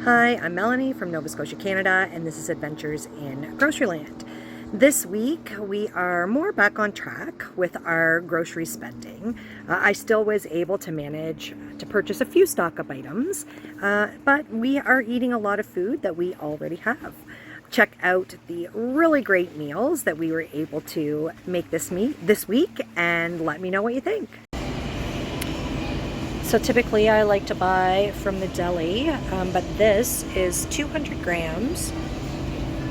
Hi, I'm Melanie from Nova Scotia, Canada, and this is Adventures in Groceryland. This week, we are more back on track with our grocery spending. I still was able to manage to purchase a few stock-up items, but we are eating a lot of food that we already have. Check out the really great meals that we were able to make this week, and let me know what you think. So typically I like to buy from the deli, but this is 200 grams,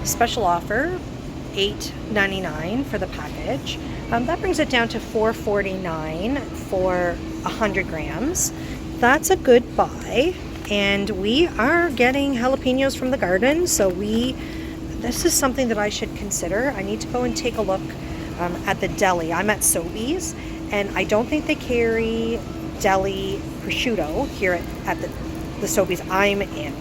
special offer, $8.99 for the package. That brings it down to $4.49 for 100 grams. That's a good buy, and we are getting jalapenos from the garden, so this is something that I should consider. I need to go and take a look at the deli. I'm at Sobeys, and I don't think they carry deli prosciutto here at the Sobeys I'm in,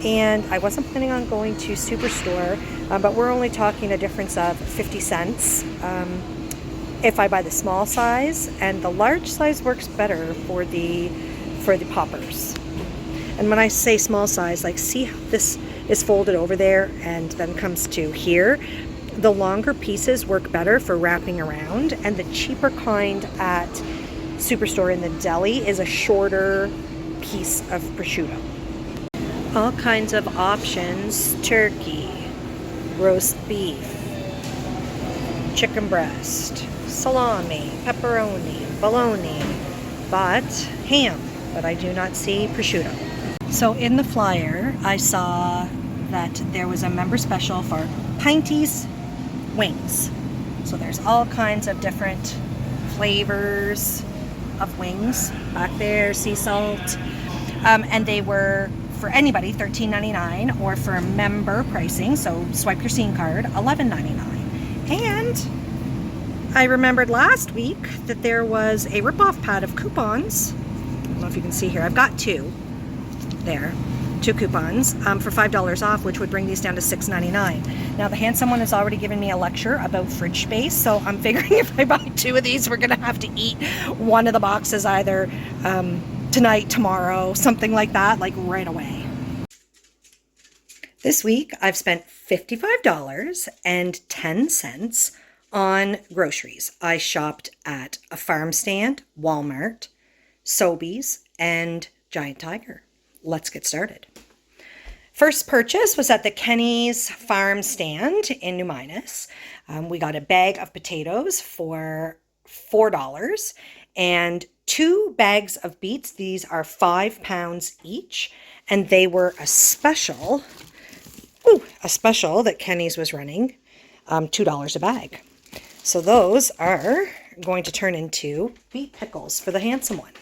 and I wasn't planning on going to Superstore, but we're only talking a difference of 50 cents if I buy the small size, and the large size works better for the poppers. And when I say small size, like, see how this is folded over there and then comes to here? The longer pieces work better for wrapping around, and the cheaper kind at Superstore in the deli is a shorter piece of prosciutto. All kinds of options: turkey, roast beef, chicken breast, salami, pepperoni, bologna, but ham, but I do not see prosciutto. So in the flyer, I saw that there was a member special for Pinty's wings. So there's all kinds of different flavors of wings back there, sea salt, and they were, for anybody, $13.99, or for member pricing, so swipe your scene card, $11.99. And I remembered last week that there was a rip-off pad of coupons. I don't know if you can see here, I've got two coupons for $5 off, which would bring these down to $6.99. Now, the handsome one has already given me a lecture about fridge space, so I'm figuring if I buy two of these, we're gonna have to eat one of the boxes either tonight, tomorrow, something like that, like right away. This week, I've spent $55.10 on groceries. I shopped at a farm stand, Walmart, Sobeys, and Giant Tiger. Let's get started. First purchase was at the Kenny's farm stand in New Minas. We got a bag of potatoes for $4 and 2 bags of beets. These are 5 pounds each, and they were a special that Kenny's was running, $2 a bag. So those are going to turn into beet pickles for the handsome one.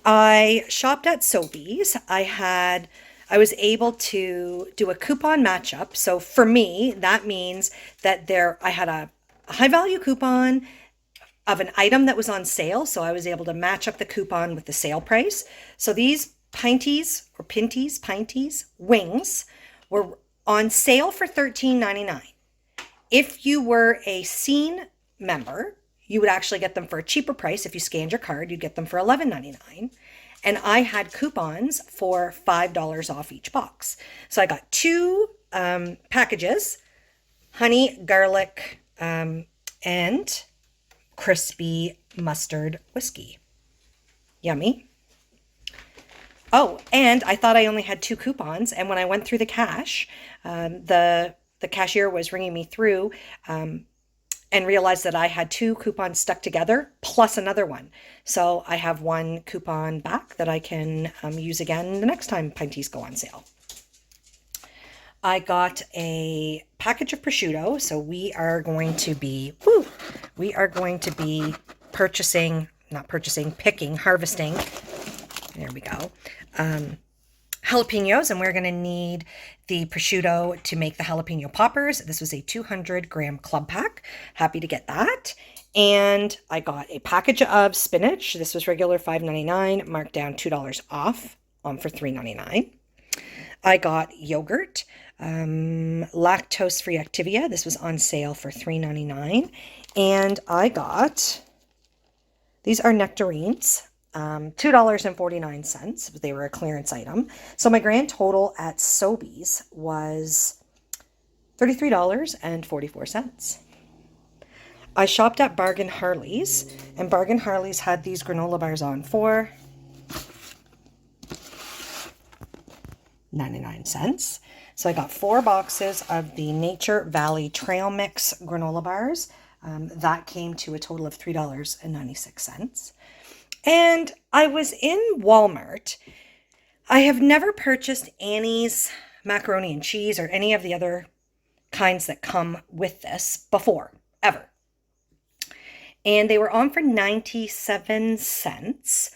I shopped at Sobeys. I was able to do a coupon matchup. So for me, that means that I had a high value coupon of an item that was on sale. So I was able to match up the coupon with the sale price. So these Pinty's wings were on sale for $13.99. If you were a Scene member, you would actually get them for a cheaper price. If you scanned your card, you'd get them for $11.99. And I had coupons for $5 off each box. So I got 2 packages, honey, garlic, and crispy mustard whiskey. Yummy. Oh, and I thought I only had 2 coupons. And when I went through the cash, the cashier was ringing me through and realized that I had 2 coupons stuck together plus another one. So I have 1 coupon back that I can use again the next time Pinty's go on sale. I got a package of prosciutto. So we are going to be harvesting. There we go. Jalapenos, and we're going to need the prosciutto to make the jalapeno poppers. This was a 200 gram club pack. Happy to get that. And I got a package of spinach. This was regular $5.99, marked down $2 off for $3.99. I got yogurt, lactose-free Activia. This was on sale for $3.99. And I got, these are nectarines. $2.49. They were a clearance item. So my grand total at Sobeys was $33.44. I shopped at Bargain Harley's, and Bargain Harley's had these granola bars on for 99¢. So I got 4 boxes of the Nature Valley Trail Mix granola bars. That came to a total of $3.96. And I was in Walmart. I have never purchased Annie's macaroni and cheese or any of the other kinds that come with this before, ever. And they were on for 97¢.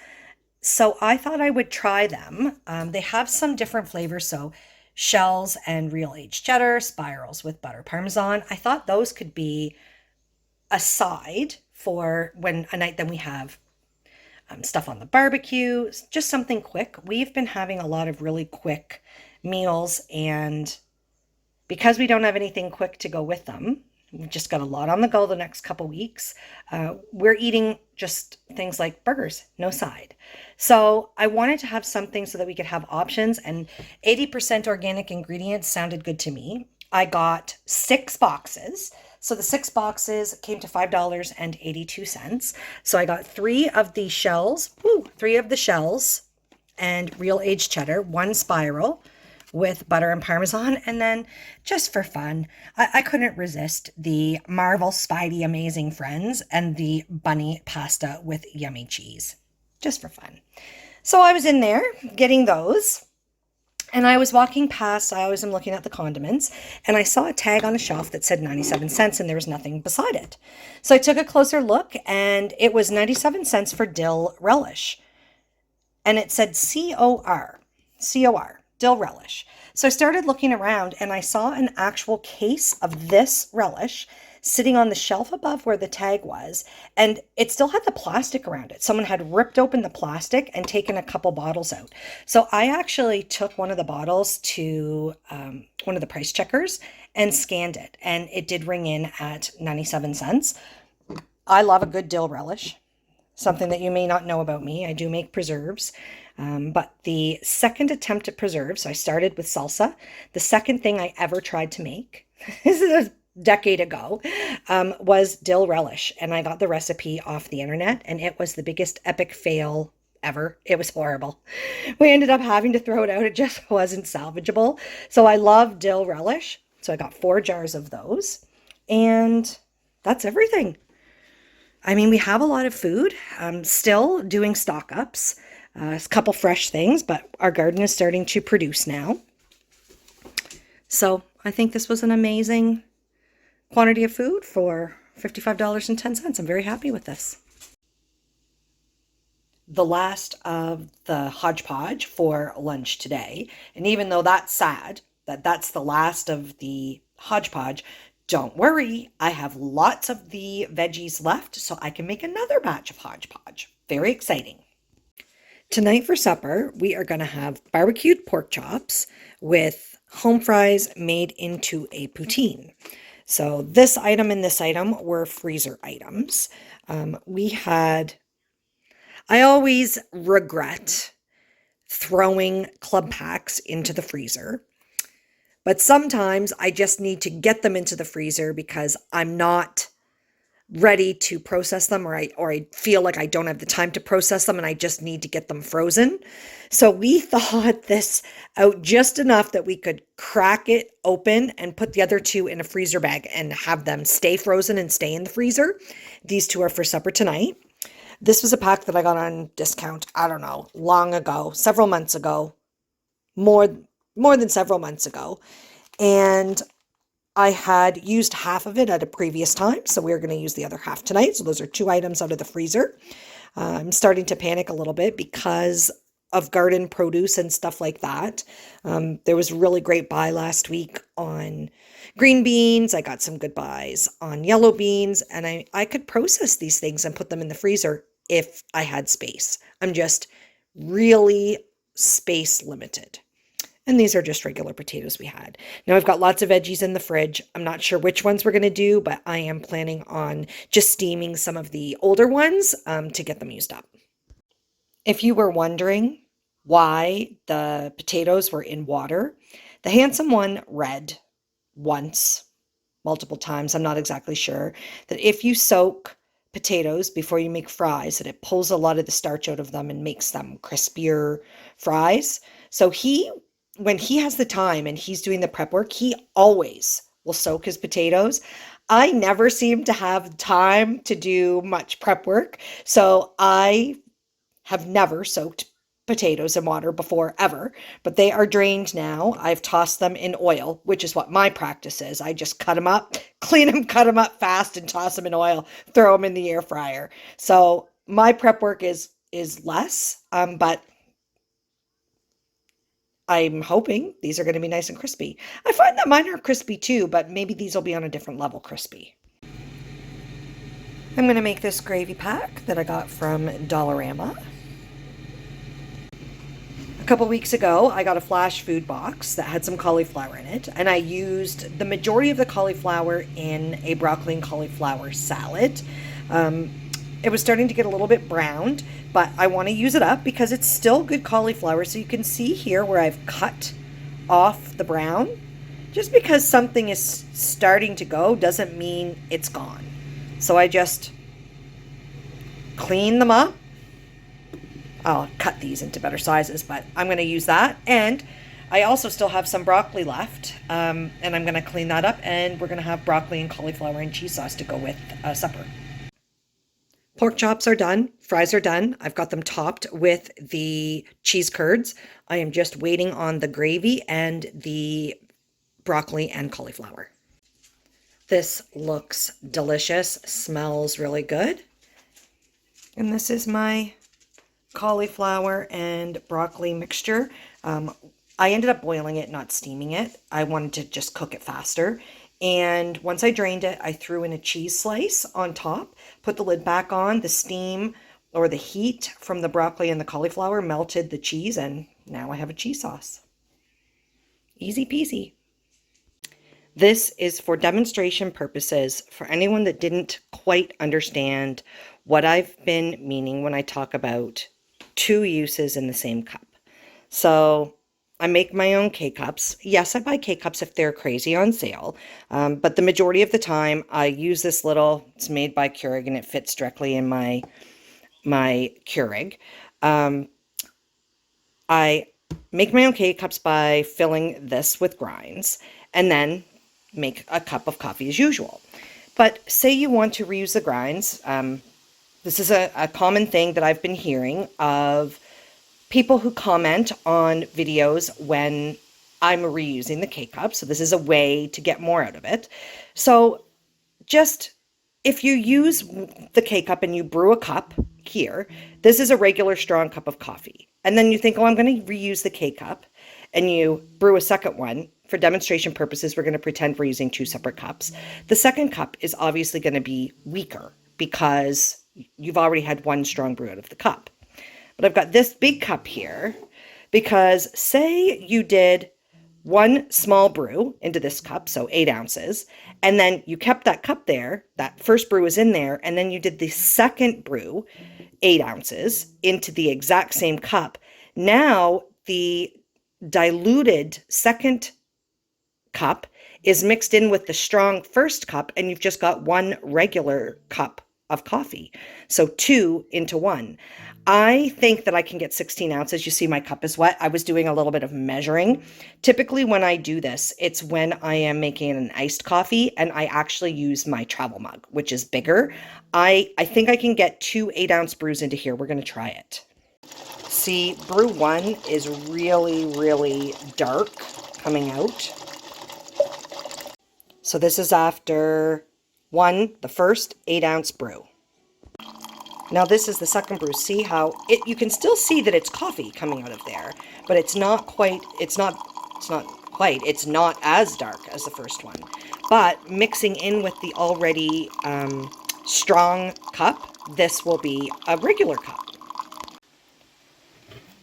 So I thought I would try them. They have some different flavors. So shells and real aged cheddar, spirals with butter parmesan. I thought those could be a side for when a night then we have stuff on the barbecue, just something quick. We've been having a lot of really quick meals, and because we don't have anything quick to go with them, we've just got a lot on the go the next couple weeks. We're eating just things like burgers, no side. So I wanted to have something so that we could have options, and 80% organic ingredients sounded good to me. I got 6 boxes. So the 6 boxes came to $5.82. So I got 3 of the shells, 3 of the shells and real aged cheddar, 1 spiral with butter and parmesan. And then just for fun, I couldn't resist the Marvel Spidey Amazing Friends and the bunny pasta with yummy cheese, just for fun. So I was in there getting those. And I was walking past, I always am looking at the condiments, and I saw a tag on a shelf that said 97¢, and there was nothing beside it. So I took a closer look, and it was 97¢for dill relish. And it said C-O-R, dill relish. So I started looking around, and I saw an actual case of this relish sitting on the shelf above where the tag was, and it still had the plastic around it. Someone had ripped open the plastic and taken a couple bottles out. So I actually took one of the bottles to one of the price checkers and scanned it, and it did ring in at 97¢. I love a good dill relish, something that you may not know about me. I do make preserves. But the second attempt at preserves, so I started with salsa. The second thing I ever tried to make, this is a decade ago, was dill relish. And I got the recipe off the internet, and it was the biggest epic fail ever. It was horrible. We ended up having to throw it out. It just wasn't salvageable. So I love dill relish. So I got 4 jars of those, and that's everything. I mean, we have a lot of food. I'm still doing stock ups. A couple fresh things, but our garden is starting to produce now. So I think this was an amazing quantity of food for $55.10. I'm very happy with this. The last of the hodgepodge for lunch today. And even though that's sad that that's the last of the hodgepodge, don't worry, I have lots of the veggies left, so I can make another batch of hodgepodge. Very exciting. Tonight for supper, we are going to have barbecued pork chops with home fries made into a poutine. So this item and this item were freezer items. I always regret throwing club packs into the freezer, but sometimes I just need to get them into the freezer because I'm not ready to process them, or I feel like I don't have the time to process them and I just need to get them frozen. So we thought this out just enough that we could crack it open and put the other 2 in a freezer bag and have them stay frozen and stay in the freezer. These 2 are for supper tonight. This was a pack that I got on discount, I don't know, long ago, several months ago, more than several months ago. And I had used half of it at a previous time, so we're going to use the other half tonight. So those are 2 items out of the freezer. I'm starting to panic a little bit because of garden produce and stuff like that. There was a really great buy last week on green beans. I got some good buys on yellow beans, and I could process these things and put them in the freezer if I had space. I'm just really space limited. And these are just regular potatoes we had. Now I've got lots of veggies in the fridge. I'm not sure which ones we're going to do, but I am planning on just steaming some of the older ones to get them used up. If you were wondering why the potatoes were in water, the handsome one read once, multiple times, I'm not exactly sure, that if you soak potatoes before you make fries, that it pulls a lot of the starch out of them and makes them crispier fries. So when he has the time and he's doing the prep work, he always will soak his potatoes. I never seem to have time to do much prep work, so I have never soaked potatoes in water before ever, but they are drained now. I've tossed them in oil, which is what my practice is. I just cut them up, clean them, cut them up fast and toss them in oil, throw them in the air fryer. So my prep work is less, but I'm hoping these are going to be nice and crispy. I find that mine are crispy too, but maybe these will be on a different level crispy. I'm going to make this gravy pack that I got from Dollarama. A couple weeks ago, I got a flash food box that had some cauliflower in it, and I used the majority of the cauliflower in a broccoli and cauliflower salad. It was starting to get a little bit browned, but I want to use it up because it's still good cauliflower. So you can see here where I've cut off the brown. Just because something is starting to go doesn't mean it's gone. So I just clean them up. I'll cut these into better sizes, but I'm going to use that. And I also still have some broccoli left, and I'm going to clean that up, and we're going to have broccoli and cauliflower and cheese sauce to go with supper. Pork chops are done. Fries are done. I've got them topped with the cheese curds. I am just waiting on the gravy and the broccoli and cauliflower. This looks delicious, smells really good. And this is my cauliflower and broccoli mixture. I ended up boiling it, not steaming it. I wanted to just cook it faster. And once I drained it, I threw in a cheese slice on top, put the lid back on. The steam or the heat from the broccoli and the cauliflower melted the cheese, and now I have a cheese sauce. Easy peasy. This is for demonstration purposes for anyone that didn't quite understand what I've been meaning when I talk about two uses in the same cup. So I make my own K-Cups. Yes, I buy K-Cups if they're crazy on sale, but the majority of the time I use this little, it's made by Keurig and it fits directly in my Keurig. I make my own K-Cups by filling this with grinds and then make a cup of coffee as usual. But say you want to reuse the grinds. This is a common thing that I've been hearing of people who comment on videos when I'm reusing the K-Cup. So this is a way to get more out of it. So just if you use the K-Cup and you brew a cup here, this is a regular strong cup of coffee. And then you think, oh, I'm going to reuse the K-Cup, and you brew a second one. For demonstration purposes, we're going to pretend we're using two separate cups. The second cup is obviously going to be weaker because you've already had one strong brew out of the cup. But I've got this big cup here because say you did one small brew into this cup, so 8 ounces, and then you kept that cup there, that first brew was in there, and then you did the second brew, 8 ounces, into the exact same cup. Now the diluted second cup is mixed in with the strong first cup, and you've just got one regular cup of coffee. So 2 into 1. I think that I can get 16 ounces. You see my cup is wet. I was doing a little bit of measuring. Typically when I do this, it's when I am making an iced coffee and I actually use my travel mug, which is bigger. I think I can get 2 8-ounce brews into here. We're going to try it. See, brew 1 is really, really dark coming out. So this is after the first 8-ounce brew. Now this is the second brew. See how you can still see that it's coffee coming out of there, but it's not as dark as the first one. But mixing in with the already strong cup, this will be a regular cup.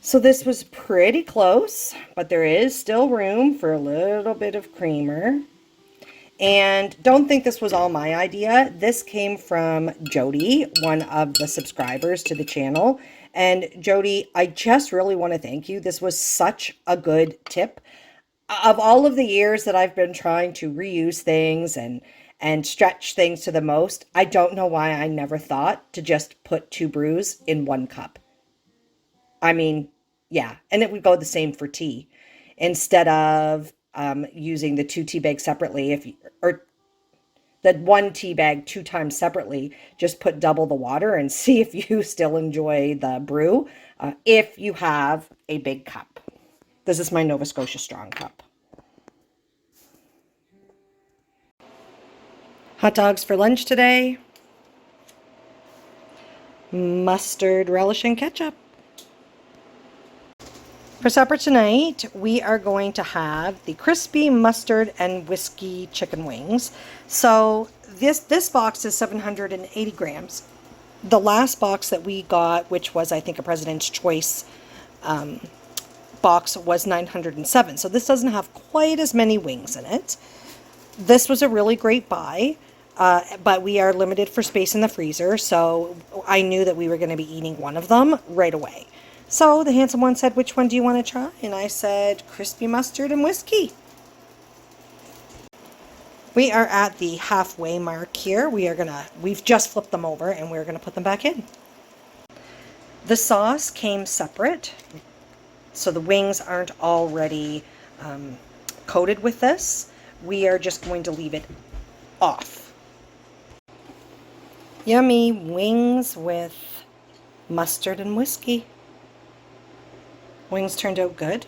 So this was pretty close, but there is still room for a little bit of creamer. And don't think this was all my idea. This came from Jody, one of the subscribers to the channel, And Jody, I just really want to thank you. This was such a good tip. Of all of the years that I've been trying to reuse things and stretch things to the most, I don't know why I never thought to just put two brews in one cup. I mean, yeah, and it would go the same for tea. Instead of using the two tea bags separately, if you, or the one tea bag two times separately, just put double the water and see if you still enjoy the brew. If you have a big cup, this is my Nova Scotia Strong cup. Hot dogs for lunch today. Mustard, relish, and ketchup. For supper tonight, we are going to have the crispy mustard and whiskey chicken wings. So this box is 780 grams. The last box that we got, which was I think a President's Choice box, was 907. So this doesn't have quite as many wings in it. This was a really great buy, but we are limited for space in the freezer, so I knew that we were going to be eating one of them right away. So the handsome one said, "Which one do you want to try?" And I said, "Crispy mustard and whiskey." We are at the halfway mark here. We've just flipped them over and we're gonna put them back in. The sauce came separate, so the wings aren't already coated with this. We are just going to leave it off. Yummy wings with mustard and whiskey. Wings turned out good.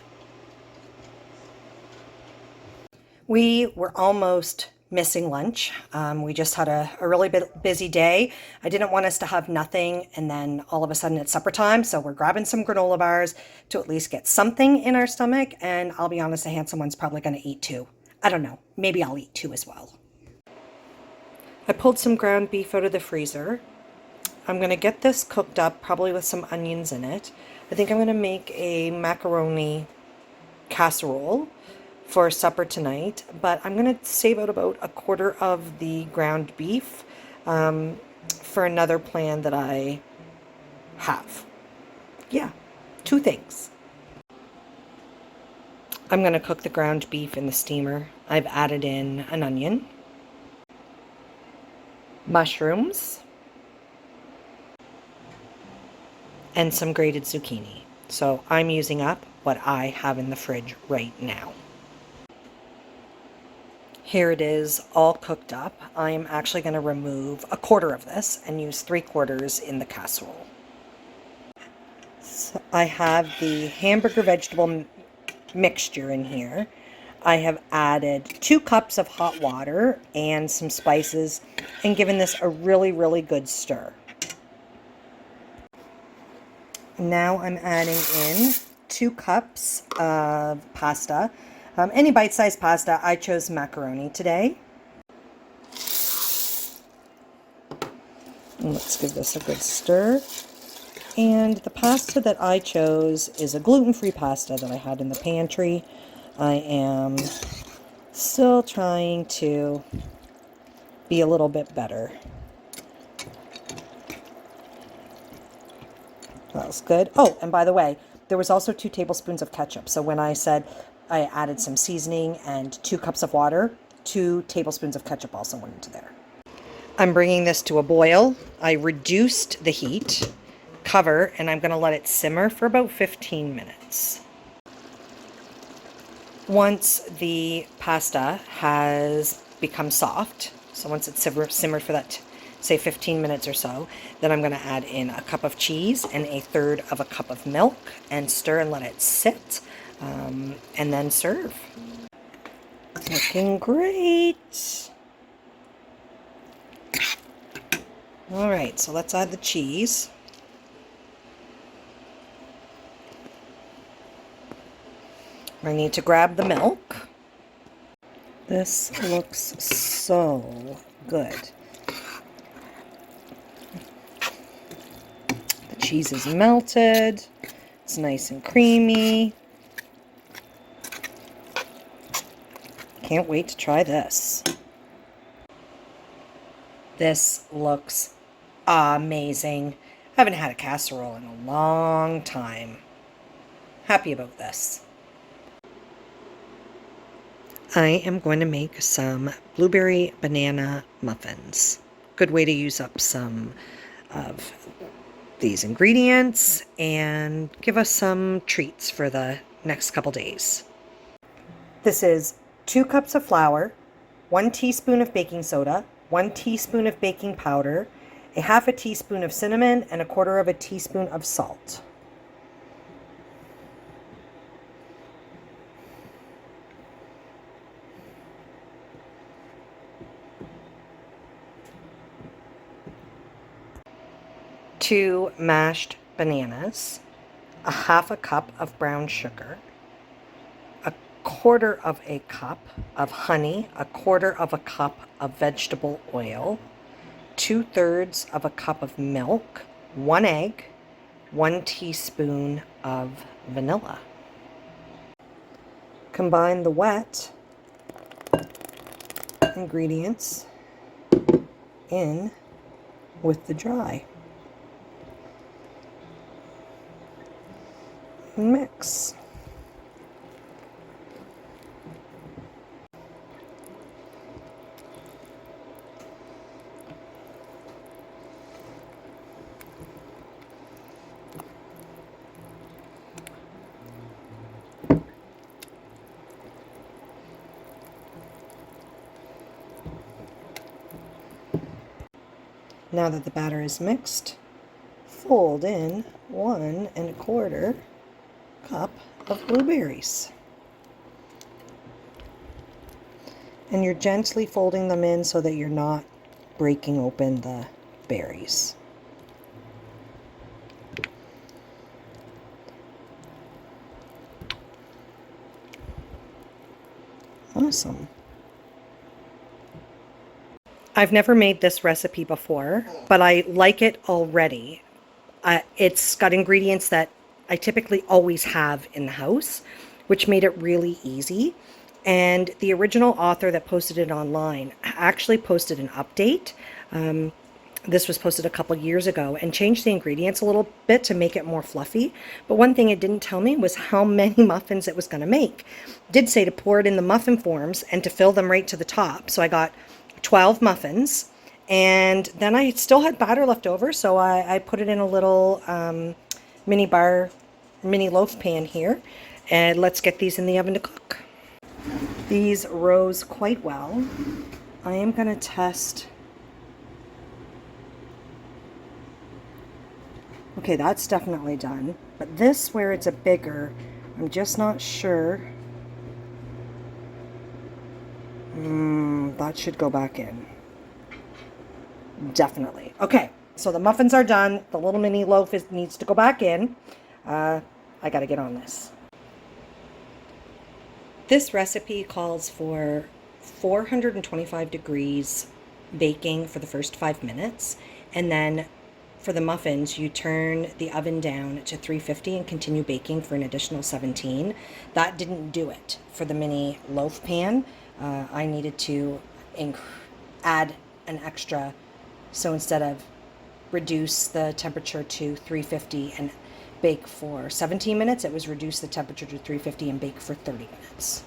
We were almost missing lunch. We just had a really busy day. I didn't want us to have nothing and then all of a sudden it's supper time, so we're grabbing some granola bars to at least get something in our stomach, and I'll be honest, the handsome one's probably going to eat two. I don't know, maybe I'll eat two as well. I pulled some ground beef out of the freezer. I'm going to get this cooked up, probably with some onions in it. I think I'm going to make a macaroni casserole for supper tonight, but I'm going to save out about a quarter of the ground beef for another plan that I have. Yeah, two things. I'm going to cook the ground beef in the steamer. I've added in an onion, mushrooms, and some grated zucchini. So I'm using up what I have in the fridge right now. Here it is, all cooked up. I'm actually going to remove a quarter of this and use 3/4 in the casserole. So I have the hamburger vegetable mixture in here. I have added 2 cups of hot water and some spices and given this a really, really good stir. Now I'm adding in 2 cups of pasta. Any bite-sized pasta. I chose macaroni today. And let's give this a good stir. And the pasta that I chose is a gluten-free pasta that I had in the pantry. I am still trying to be a little bit better. That was good. Oh, and by the way, there was also 2 tablespoons of ketchup. So when I said I added some seasoning and 2 cups of water, 2 tablespoons of ketchup also went into there. I'm bringing this to a boil. I reduced the heat, cover, and I'm going to let it simmer for about 15 minutes. Once the pasta has become soft, so once it's simmered for that, say 15 minutes or so, then I'm going to add in a cup of cheese and 1/3 of a cup of milk and stir and let it sit, and then serve. Looking great. All right, so let's add the cheese. I need to grab the milk. This looks so good. The cheese is melted. It's nice and creamy. Can't wait to try this. This looks amazing. Haven't had a casserole in a long time. Happy about this. I am going to make some blueberry banana muffins. Good way to use up some of these ingredients and give us some treats for the next couple days. This is 2 cups of flour, 1 teaspoon of baking soda, 1 teaspoon of baking powder, a half a teaspoon of cinnamon, and a quarter of a teaspoon of salt. Two mashed bananas, a half a cup of brown sugar, a quarter of a cup of honey, a quarter of a cup of vegetable oil, 2/3 of a cup of milk, 1 egg, 1 teaspoon of vanilla. Combine the wet ingredients in with the dry. Mix. Now that the batter is mixed, fold in 1 1/4 cup of blueberries. And you're gently folding them in so that you're not breaking open the berries. Awesome. I've never made this recipe before, but I like it already. It's got ingredients that I typically always have in the house, which made it really easy. And the original author that posted it online actually posted an update. This was posted a couple years ago and changed the ingredients a little bit to make it more fluffy. But one thing it didn't tell me was how many muffins it was going to make. It did say to pour it in the muffin forms and to fill them right to the top. So I got 12 muffins, and then I still had batter left over, so I put it in a little mini loaf pan here, and let's get these in the oven to cook. These rose quite well. I am going to test. Okay, that's definitely done, but this, where it's a bigger, I'm just not sure. That should go back in. Definitely. Okay, so the muffins are done. The little mini loaf needs to go back in. I got to get on this. This recipe calls for 425 degrees baking for the first 5 minutes, and then for the muffins, you turn the oven down to 350 and continue baking for an additional 17. That didn't do it for the mini loaf pan. I needed to add an extra, so instead of reduce the temperature to 350 and bake for 17 minutes, it was reduce the temperature to 350 and bake for 30 minutes.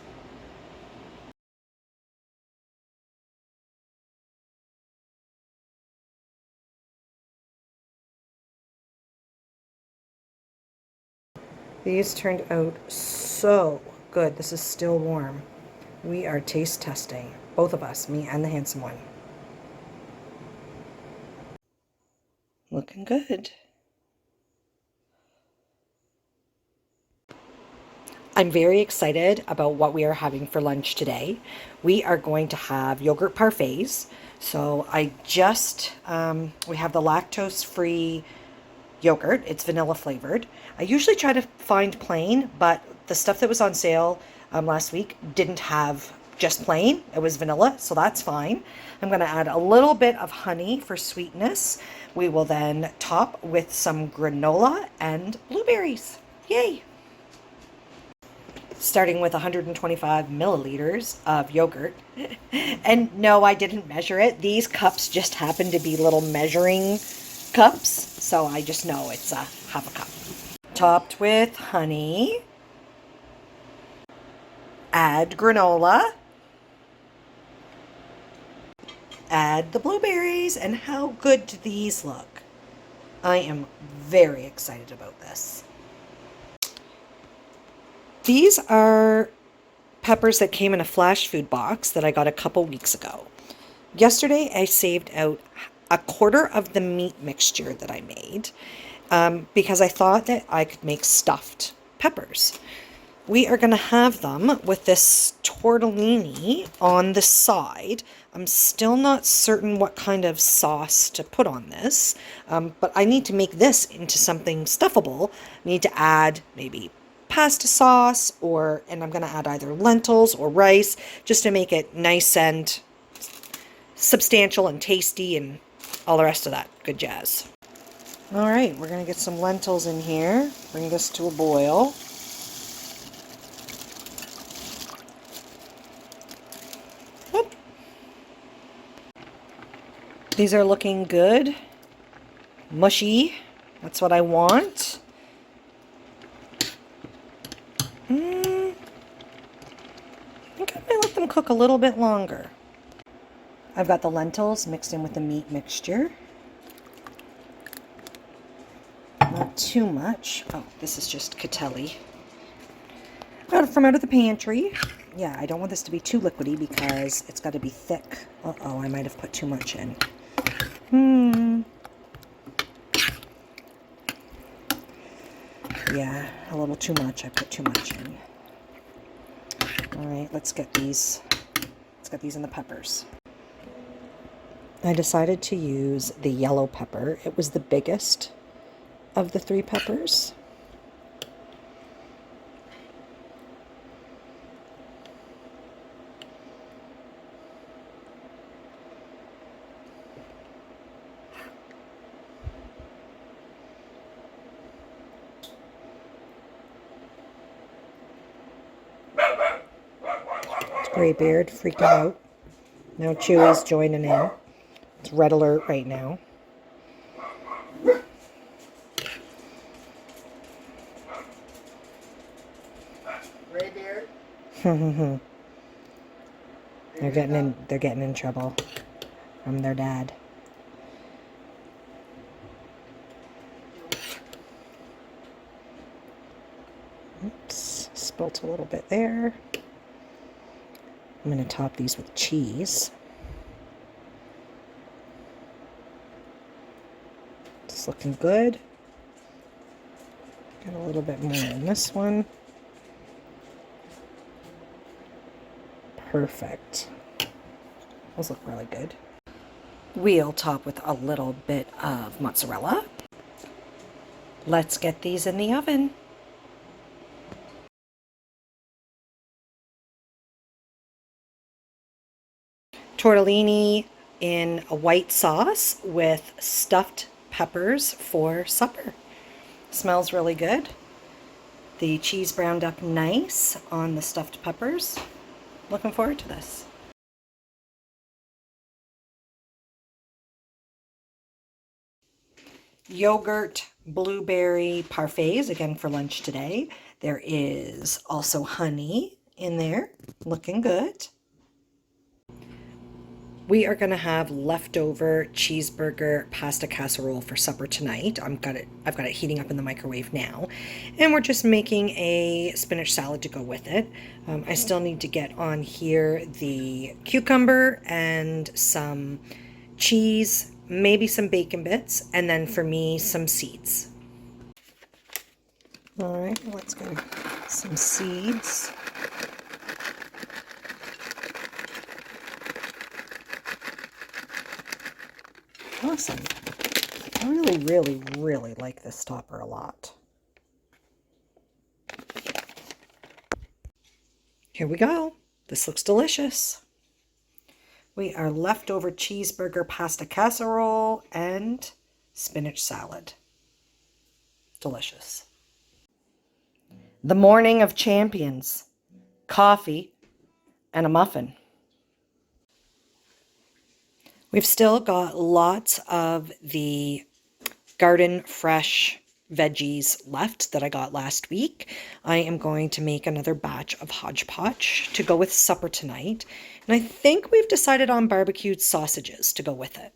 These turned out so good. This is still warm. We are taste testing, both of us, me and the handsome one. Looking good. I'm very excited about what we are having for lunch today. We are going to have yogurt parfaits. So we have the lactose-free yogurt. It's vanilla flavored. I usually try to find plain, but the stuff that was on sale last week didn't have just plain. It was vanilla, so that's fine. I'm going to add a little bit of honey for sweetness. We will then top with some granola and blueberries. Yay! Starting with 125 milliliters of yogurt. And no, I didn't measure it. These cups just happen to be little measuring cups, so I just know it's a half a cup. Topped with honey. Add granola. Add the blueberries, and how good do these look? I am very excited about this. These are peppers that came in a flash food box that I got a couple weeks ago. Yesterday I saved out a quarter of the meat mixture that I made because I thought that I could make stuffed peppers. We are going to have them with this tortellini on the side. I'm still not certain what kind of sauce to put on this, but I need to make this into something stuffable. I need to add maybe pasta sauce, and I'm going to add either lentils or rice just to make it nice and substantial and tasty and all the rest of that good jazz. All right, we're going to get some lentils in here. Bring this to a boil. These are looking good. Mushy. That's what I want. I think I might let them cook a little bit longer. I've got the lentils mixed in with the meat mixture. Not too much. Oh, this is just catelli. Got it from out of the pantry. Yeah, I don't want this to be too liquidy because it's got to be thick. Uh-oh, I might have put too much in. Yeah, a little too much. I put too much in. All right, let's get these. Let's get these in the peppers. I decided to use the yellow pepper. It was the biggest of the 3 peppers. Graybeard freaking out. Now Chewy's joining in. It's red alert right now. Graybeard. They're getting in trouble from their dad. Oops, spilt a little bit there. I'm going to top these with cheese. It's looking good. Got a little bit more in this one. Perfect. Those look really good. We'll top with a little bit of mozzarella. Let's get these in the oven. Tortellini in a white sauce with stuffed peppers for supper. Smells really good. The cheese browned up nice on the stuffed peppers. Looking forward to this. Yogurt blueberry parfaits again for lunch today. There is also honey in there. Looking good. We are going to have leftover cheeseburger pasta casserole for supper tonight. I've got it heating up in the microwave now. And we're just making a spinach salad to go with it. I still need to get on here the cucumber and some cheese, maybe some bacon bits, and then for me, some seeds. All right, let's go some seeds. Awesome. I really like this topper a lot. Here we go. This looks delicious. We are leftover cheeseburger pasta casserole and spinach salad. Delicious. The morning of champions. Coffee and a muffin. We've still got lots of the garden fresh veggies left that I got last week. I am going to make another batch of hodgepodge to go with supper tonight. And I think we've decided on barbecued sausages to go with it.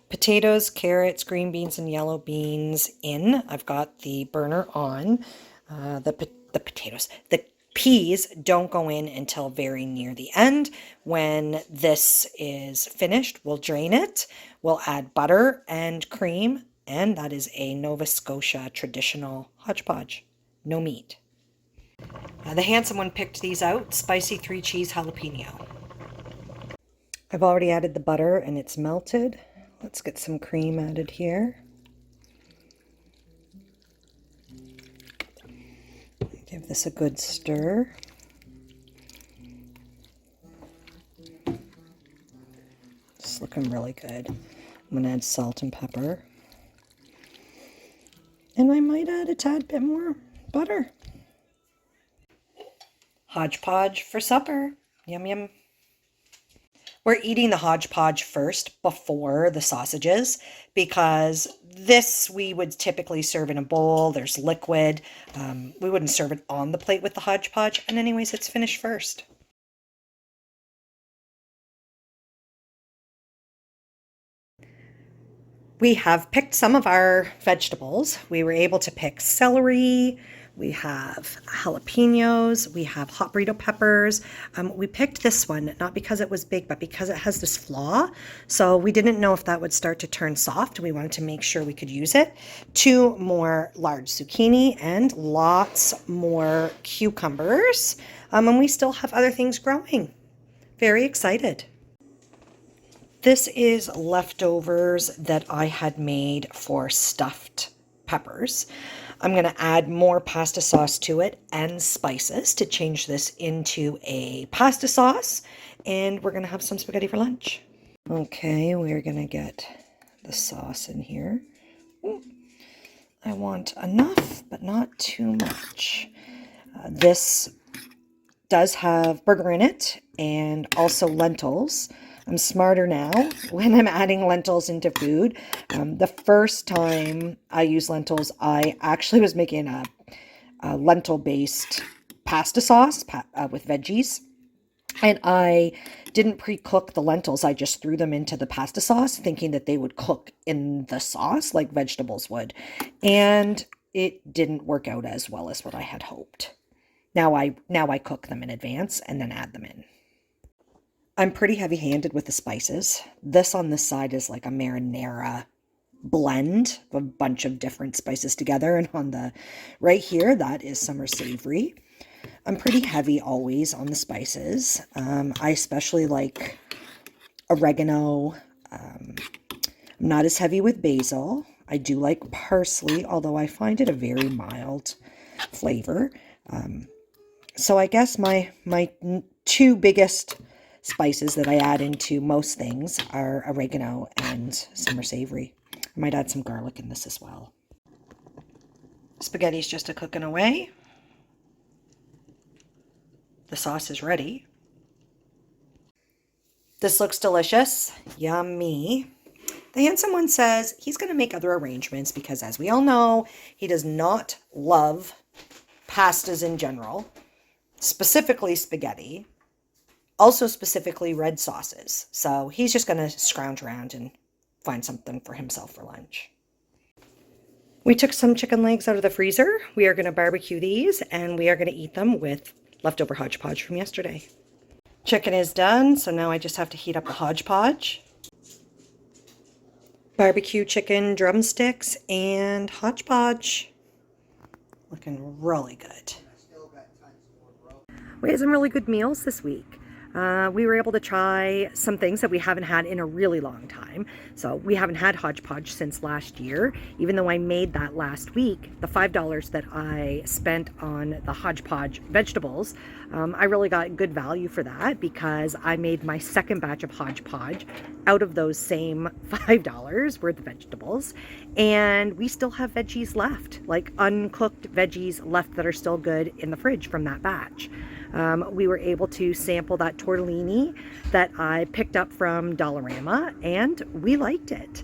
Potatoes, carrots, green beans, and yellow beans in. I've got the burner on. The potatoes, the peas don't go in until very near the end. When this is finished, we'll drain it. We'll add butter and cream, and that is a Nova Scotia traditional hodgepodge. No meat. The handsome one picked these out, spicy 3-cheese jalapeno. I've already added the butter and it's melted. Let's get some cream added here. Give this a good stir. It's looking really good. I'm going to add salt and pepper. And I might add a tad bit more butter. Hodgepodge for supper. Yum, yum. We're eating the hodgepodge first before the sausages because this we would typically serve in a bowl. There's liquid. We wouldn't serve it on the plate with the hodgepodge. And anyways, it's finished first. We have picked some of our vegetables. We were able to pick celery. We have jalapenos, we have hot burrito peppers. We picked this one, not because it was big, but because it has this flaw. So we didn't know if that would start to turn soft. We wanted to make sure we could use it. 2 more large zucchini and lots more cucumbers. And we still have other things growing. Very excited. This is leftovers that I had made for stuffed peppers. I'm going to add more pasta sauce to it and spices to change this into a pasta sauce. And we're going to have some spaghetti for lunch. Okay, we're going to get the sauce in here. Ooh, I want enough, but not too much. This does have burger in it and also lentils. I'm smarter now when I'm adding lentils into food. The first time I used lentils, I actually was making a lentil-based pasta sauce with veggies. And I didn't pre-cook the lentils. I just threw them into the pasta sauce thinking that they would cook in the sauce like vegetables would. And it didn't work out as well as what I had hoped. Now I cook them in advance and then add them in. I'm pretty heavy-handed with the spices. This on this side is like a marinara blend of a bunch of different spices together. And on the right here, that is summer savory. I'm pretty heavy always on the spices. I especially like oregano. I'm not as heavy with basil. I do like parsley, although I find it a very mild flavor. So I guess my 2 biggest spices that I add into most things are oregano and summer savory. I might add some garlic in this as well. Spaghetti's just a cooking away. The sauce is ready. This looks delicious. Yummy. The handsome one says he's going to make other arrangements because, as we all know, he does not love pastas in general, specifically spaghetti. Also specifically red sauces. So he's just going to scrounge around and find something for himself for lunch. We took some chicken legs out of the freezer. We are going to barbecue these and we are going to eat them with leftover hodgepodge from yesterday. Chicken is done, so now I just have to heat up the hodgepodge. Barbecue chicken drumsticks and hodgepodge. Looking really good. We had some really good meals this week. We were able to try some things that we haven't had in a really long time. So we haven't had hodgepodge since last year. Even though I made that last week, the $5 that I spent on the hodgepodge vegetables, I really got good value for that because I made my second batch of hodgepodge out of those same $5 worth of vegetables. And we still have veggies left, like uncooked veggies left that are still good in the fridge from that batch. We were able to sample that tortellini that I picked up from Dollarama, and we liked it.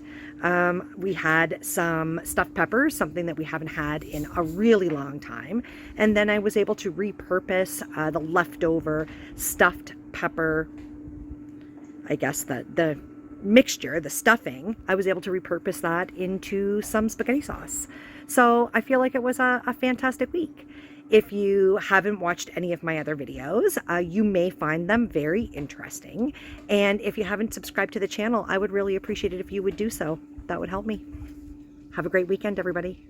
We had some stuffed peppers, something that we haven't had in a really long time. And then I was able to repurpose the leftover stuffed pepper, I guess the mixture, the stuffing, I was able to repurpose that into some spaghetti sauce. So I feel like it was a fantastic week. If you haven't watched any of my other videos, you may find them very interesting. And if you haven't subscribed to the channel, I would really appreciate it if you would do so. That would help me. Have a great weekend, everybody.